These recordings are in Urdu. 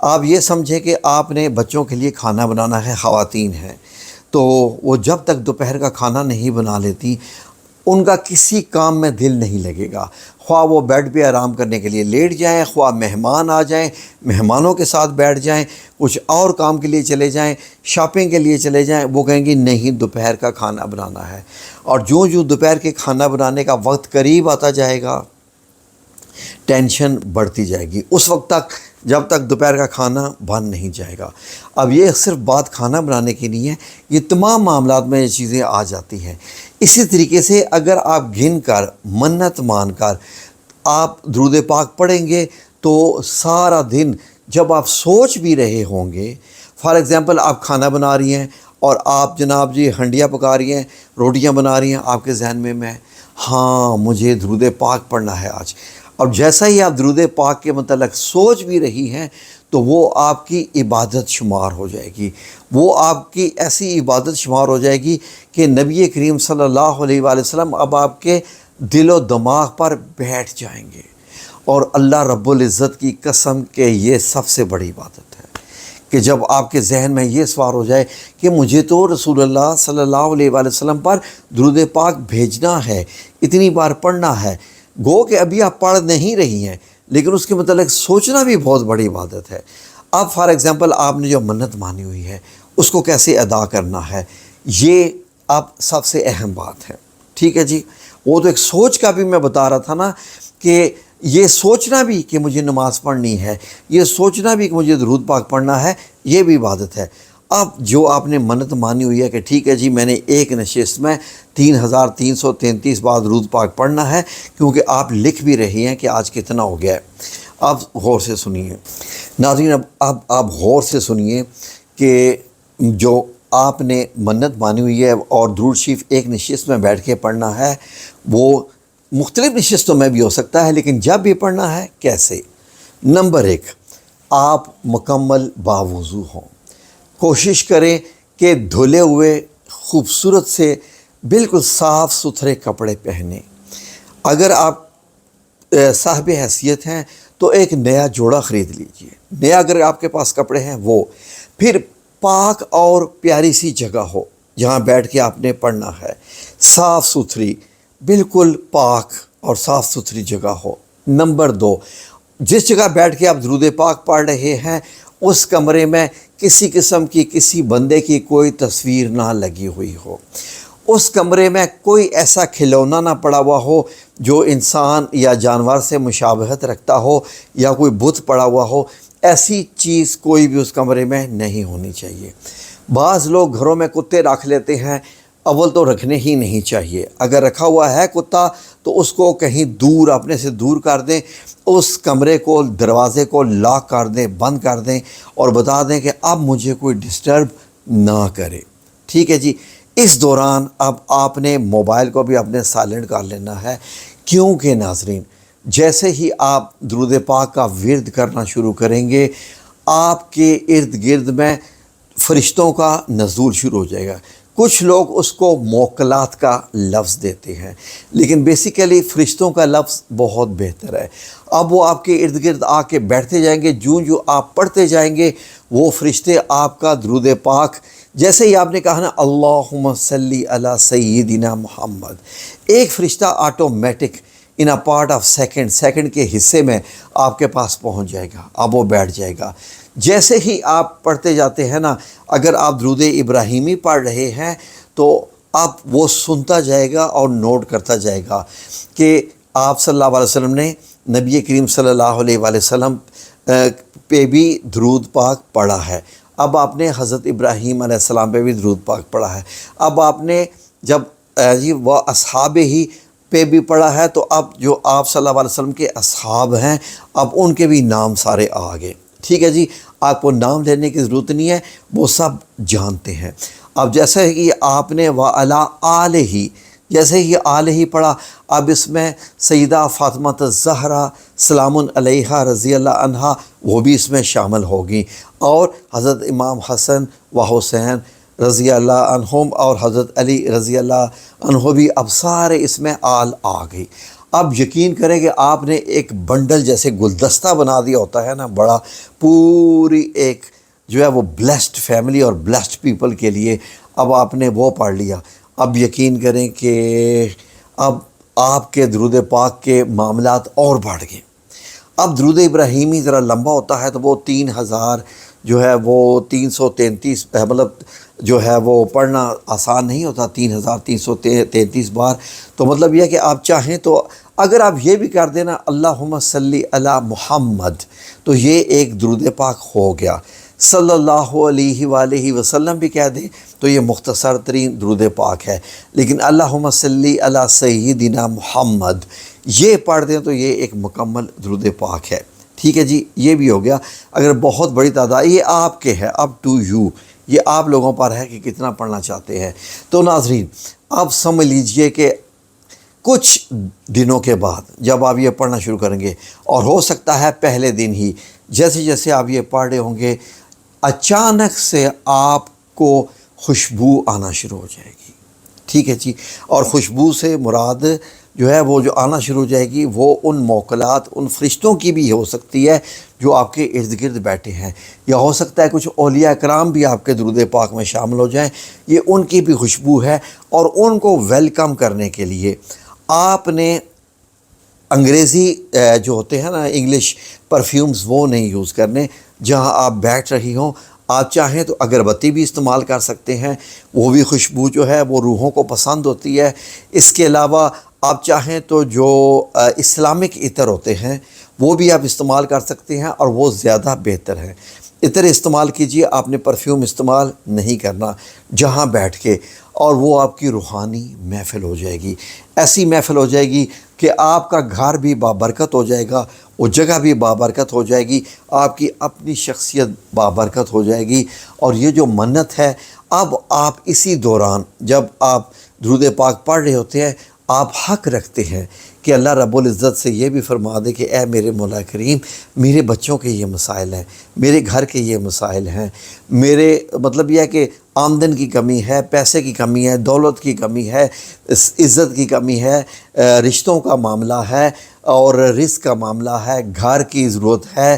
آپ یہ سمجھیں کہ آپ نے بچوں کے لیے کھانا بنانا ہے، خواتین ہیں تو وہ جب تک دوپہر کا کھانا نہیں بنا لیتی ان کا کسی کام میں دل نہیں لگے گا، خواہ وہ بیڈ پہ آرام کرنے کے لیے لیٹ جائیں، خواہ مہمان آ جائیں مہمانوں کے ساتھ بیٹھ جائیں، کچھ اور کام کے لیے چلے جائیں، شاپنگ کے لیے چلے جائیں، وہ کہیں گی نہیں دوپہر کا کھانا بنانا ہے۔ اور جو دوپہر کے کھانا بنانے کا وقت قریب آتا جائے گا ٹینشن بڑھتی جائے گی، اس وقت تک جب تک دوپہر کا کھانا بن نہیں جائے گا۔ اب یہ صرف بات کھانا بنانے کی نہیں ہے، یہ تمام معاملات میں یہ چیزیں آ جاتی ہیں۔ اسی طریقے سے اگر آپ گن کر منت مان کر آپ درود پاک پڑھیں گے تو سارا دن جب آپ سوچ بھی رہے ہوں گے، فار ایگزامپل آپ کھانا بنا رہی ہیں اور آپ جناب جی ہنڈیاں پکا رہی ہیں، روٹیاں بنا رہی ہیں، آپ کے ذہن میں ہاں مجھے درود پاک پڑھنا ہے آج، اور جیسا ہی آپ درود پاک کے متعلق سوچ بھی رہی ہیں تو وہ آپ کی عبادت شمار ہو جائے گی، وہ آپ کی ایسی عبادت شمار ہو جائے گی کہ نبی کریم صلی اللہ علیہ وآلہ وسلم اب آپ کے دل و دماغ پر بیٹھ جائیں گے۔ اور اللہ رب العزت کی قسم کہ یہ سب سے بڑی عبادت ہے کہ جب آپ کے ذہن میں یہ سوال ہو جائے کہ مجھے تو رسول اللہ صلی اللہ علیہ وآلہ وسلم پر درود پاک بھیجنا ہے، اتنی بار پڑھنا ہے، گو کہ ابھی آپ پڑھ نہیں رہی ہیں لیکن اس کے متعلق سوچنا بھی بہت بڑی عبادت ہے۔ اب فار ایگزامپل آپ نے جو منت مانی ہوئی ہے اس کو کیسے ادا کرنا ہے، یہ اب سب سے اہم بات ہے، ٹھیک ہے جی۔ وہ تو ایک سوچ کا بھی میں بتا رہا تھا نا کہ یہ سوچنا بھی کہ مجھے نماز پڑھنی ہے، یہ سوچنا بھی کہ مجھے درود پاک پڑھنا ہے، یہ بھی عبادت ہے۔ اب جو آپ نے منت مانی ہوئی ہے کہ ٹھیک ہے جی میں نے ایک نشست میں 3333 بار درود پاک پڑھنا ہے، کیونکہ آپ لکھ بھی رہی ہیں کہ آج کتنا ہو گیا ہے۔ اب غور سے سنیے ناظرین، اب آپ غور سے سنیے کہ جو آپ نے منت مانی ہوئی ہے اور درود شریف ایک نشست میں بیٹھ کے پڑھنا ہے، وہ مختلف نشستوں میں بھی ہو سکتا ہے لیکن جب بھی پڑھنا ہے کیسے؟ نمبر 1، آپ مکمل باوضو ہوں، کوشش کریں کہ دھلے ہوئے خوبصورت سے بالکل صاف ستھرے کپڑے پہنیں۔ اگر آپ صاحب حیثیت ہیں تو ایک نیا جوڑا خرید لیجئے، نیا اگر آپ کے پاس کپڑے ہیں وہ، پھر پاک اور پیاری سی جگہ ہو جہاں بیٹھ کے آپ نے پڑھنا ہے، صاف ستھری بالکل پاک اور صاف ستھری جگہ ہو۔ نمبر 2، جس جگہ بیٹھ کے آپ درود پاک پڑھ رہے ہیں اس کمرے میں کسی قسم کی کسی بندے کی کوئی تصویر نہ لگی ہوئی ہو، اس کمرے میں کوئی ایسا کھلونا نہ پڑا ہوا ہو جو انسان یا جانور سے مشابہت رکھتا ہو، یا کوئی بت پڑا ہوا ہو، ایسی چیز کوئی بھی اس کمرے میں نہیں ہونی چاہیے۔ بعض لوگ گھروں میں کتے رکھ لیتے ہیں، اول تو رکھنے ہی نہیں چاہیے، اگر رکھا ہوا ہے کتا تو اس کو کہیں دور اپنے سے دور کر دیں، اس کمرے کو دروازے کو لاک کر دیں، بند کر دیں اور بتا دیں کہ اب مجھے کوئی ڈسٹرب نہ کرے، ٹھیک ہے جی۔ اس دوران اب آپ نے موبائل کو بھی اپنے سائلنٹ کر لینا ہے، کیونکہ ناظرین جیسے ہی آپ درود پاک کا ورد کرنا شروع کریں گے آپ کے ارد گرد میں فرشتوں کا نزول شروع ہو جائے گا۔ کچھ لوگ اس کو موکلات کا لفظ دیتے ہیں لیکن بیسیکلی فرشتوں کا لفظ بہت بہتر ہے۔ اب وہ آپ کے ارد گرد آ کے بیٹھتے جائیں گے، جو آپ پڑھتے جائیں گے وہ فرشتے آپ کا درود پاک، جیسے ہی آپ نے کہا نا اللہم صلی علی سیدنا محمد، ایک فرشتہ automatic in a part of second کے حصے میں آپ کے پاس پہنچ جائے گا، اب وہ بیٹھ جائے گا۔ جیسے ہی آپ پڑھتے جاتے ہیں نا، اگر آپ درود ابراہیمی پڑھ رہے ہیں تو اب وہ سنتا جائے گا اور نوٹ کرتا جائے گا کہ آپ صلی اللہ علیہ وسلم نے نبی کریم صلی اللہ علیہ وآلہ وسلم پہ بھی درود پاک پڑھا ہے، اب آپ نے حضرت ابراہیم علیہ السلام پہ بھی درود پاک پڑھا ہے، اب آپ نے جب وہ اصحاب ہی پہ بھی پڑھا ہے تو اب جو آپ صلی اللہ علیہ وسلم کے اصحاب ہیں اب ان کے بھی نام سارے آ گئے، ٹھیک ہے جی۔ آپ کو نام لینے کی ضرورت نہیں ہے، وہ سب جانتے ہیں۔ اب جیسا کہ آپ نے وَعَلَىٰ آلِهِ، جیسے ہی آلہ پڑھا، اب اس میں سیدہ فاطمہ الزہرا سلام علیہا رضی اللہ عنہا وہ بھی اس میں شامل ہوگی، اور حضرت امام حسن و حسین رضی اللہ عنہم اور حضرت علی رضی اللہ عنہ بھی اب سارے اس میں آل آ گئی۔ اب یقین کریں کہ آپ نے ایک بنڈل جیسے گلدستہ بنا دیا ہوتا ہے نا بڑا، پوری ایک جو ہے وہ بلیسڈ فیملی اور بلیسڈ پیپل کے لیے اب آپ نے وہ پڑھ لیا۔ اب یقین کریں کہ اب آپ کے درود پاک کے معاملات اور بڑھ گئے۔ اب درود ابراہیمی ذرا لمبا ہوتا ہے تو وہ 3000 جو ہے وہ 333 مطلب جو ہے وہ پڑھنا آسان نہیں ہوتا، 3333 بار۔ تو مطلب یہ ہے کہ آپ چاہیں تو اگر آپ یہ بھی کر دینا اللہم صلی علی محمد، تو یہ ایک درود پاک ہو گیا۔ صلی اللہ علیہ وآلہ وسلم بھی کہہ دیں تو یہ مختصر ترین درود پاک ہے، لیکن اللہم صلی علی سیدنا محمد یہ پڑھ دیں تو یہ ایک مکمل درود پاک ہے۔ ٹھیک ہے جی، یہ بھی ہو گیا۔ اگر بہت بڑی تعداد، یہ آپ کے ہے، اب ٹو یو، یہ آپ لوگوں پر ہے کہ کتنا پڑھنا چاہتے ہیں۔ تو ناظرین اب سمجھ لیجئے کہ کچھ دنوں کے بعد جب آپ یہ پڑھنا شروع کریں گے، اور ہو سکتا ہے پہلے دن ہی جیسے جیسے آپ یہ پڑھ رہے ہوں گے اچانک سے آپ کو خوشبو آنا شروع ہو جائے گی۔ ٹھیک ہے جی، اور خوشبو سے مراد جو ہے وہ جو آنا شروع ہو جائے گی وہ ان موکلات، ان فرشتوں کی بھی ہو سکتی ہے جو آپ کے ارد گرد بیٹھے ہیں، یا ہو سکتا ہے کچھ اولیاء کرام بھی آپ کے درود پاک میں شامل ہو جائیں، یہ ان کی بھی خوشبو ہے۔ اور ان کو ویلکم کرنے کے لیے آپ نے انگریزی جو ہوتے ہیں نا انگلش پرفیومز وہ نہیں یوز کرنے۔ جہاں آپ بیٹھ رہی ہوں آپ چاہیں تو اگربتی بھی استعمال کر سکتے ہیں، وہ بھی خوشبو جو ہے وہ روحوں کو پسند ہوتی ہے۔ اس کے علاوہ آپ چاہیں تو جو اسلامک عطر ہوتے ہیں وہ بھی آپ استعمال کر سکتے ہیں، اور وہ زیادہ بہتر ہے۔ عطر استعمال کیجئے، آپ نے پرفیوم استعمال نہیں کرنا جہاں بیٹھ کے، اور وہ آپ کی روحانی محفل ہو جائے گی، ایسی محفل ہو جائے گی کہ آپ کا گھر بھی بابرکت ہو جائے گا، وہ جگہ بھی بابرکت ہو جائے گی، آپ کی اپنی شخصیت بابرکت ہو جائے گی۔ اور یہ جو منت ہے، اب آپ اسی دوران جب آپ درود پاک پڑھ رہے ہوتے ہیں آپ حق رکھتے ہیں کہ اللہ رب العزت سے یہ بھی فرما دے کہ اے میرے مولا کریم، میرے بچوں کے یہ مسائل ہیں، میرے گھر کے یہ مسائل ہیں، میرے مطلب یہ ہے کہ آمدن کی کمی ہے، پیسے کی کمی ہے، دولت کی کمی ہے، عزت کی کمی ہے، رشتوں کا معاملہ ہے، اور رزق کا معاملہ ہے، گھر کی ضرورت ہے،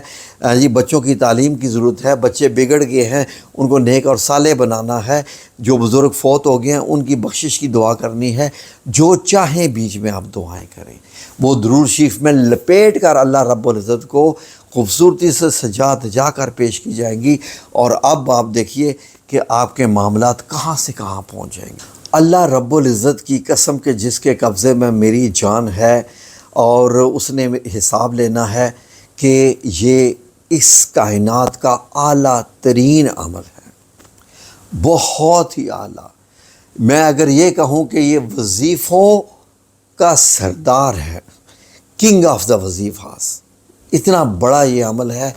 جی بچوں کی تعلیم کی ضرورت ہے، بچے بگڑ گئے ہیں ان کو نیک اور صالح بنانا ہے، جو بزرگ فوت ہو گئے ہیں ان کی بخشش کی دعا کرنی ہے۔ جو چاہیں بیچ میں آپ دعائیں کریں، وہ درود شریف میں لپیٹ کر اللہ رب العزت کو خوبصورتی سے سجا دجا کر پیش کی جائیں گی، اور اب آپ دیکھیے کہ آپ کے معاملات کہاں سے کہاں پہنچ جائیں گے۔ اللہ رب العزت کی قسم کہ جس کے قبضے میں میری جان ہے اور اس نے حساب لینا ہے کہ یہ اس کائنات کا اعلیٰ ترین عمل ہے، بہت ہی اعلیٰ۔ میں اگر یہ کہوں کہ یہ وظیفوں کا سردار ہے، کنگ آف دا وظیفاز، اتنا بڑا یہ عمل ہے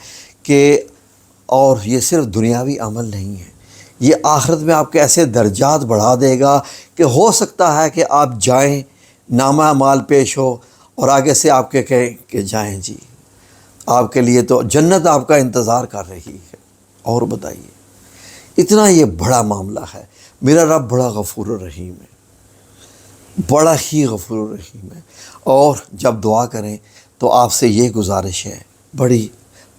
کہ، اور یہ صرف دنیاوی عمل نہیں ہے، یہ آخرت میں آپ کے ایسے درجات بڑھا دے گا کہ ہو سکتا ہے کہ آپ جائیں، نامہ اعمال پیش ہو اور آگے سے آپ کے کہیں کہ جائیں جی، آپ کے لیے تو جنت آپ کا انتظار کر رہی ہے۔ اور بتائیے، اتنا یہ بڑا معاملہ ہے۔ میرا رب بڑا غفور الرحیم ہے، بڑا ہی غفور الرحیم ہے۔ اور جب دعا کریں تو آپ سے یہ گزارش ہے بڑی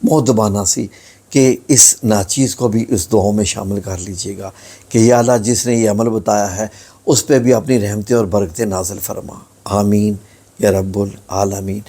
مؤدبانہ سی کہ اس ناچیز کو بھی اس دعاؤں میں شامل کر لیجئے گا کہ یا اللہ جس نے یہ عمل بتایا ہے اس پہ بھی اپنی رحمتیں اور برکتیں نازل فرما، آمین یا رب العالمین۔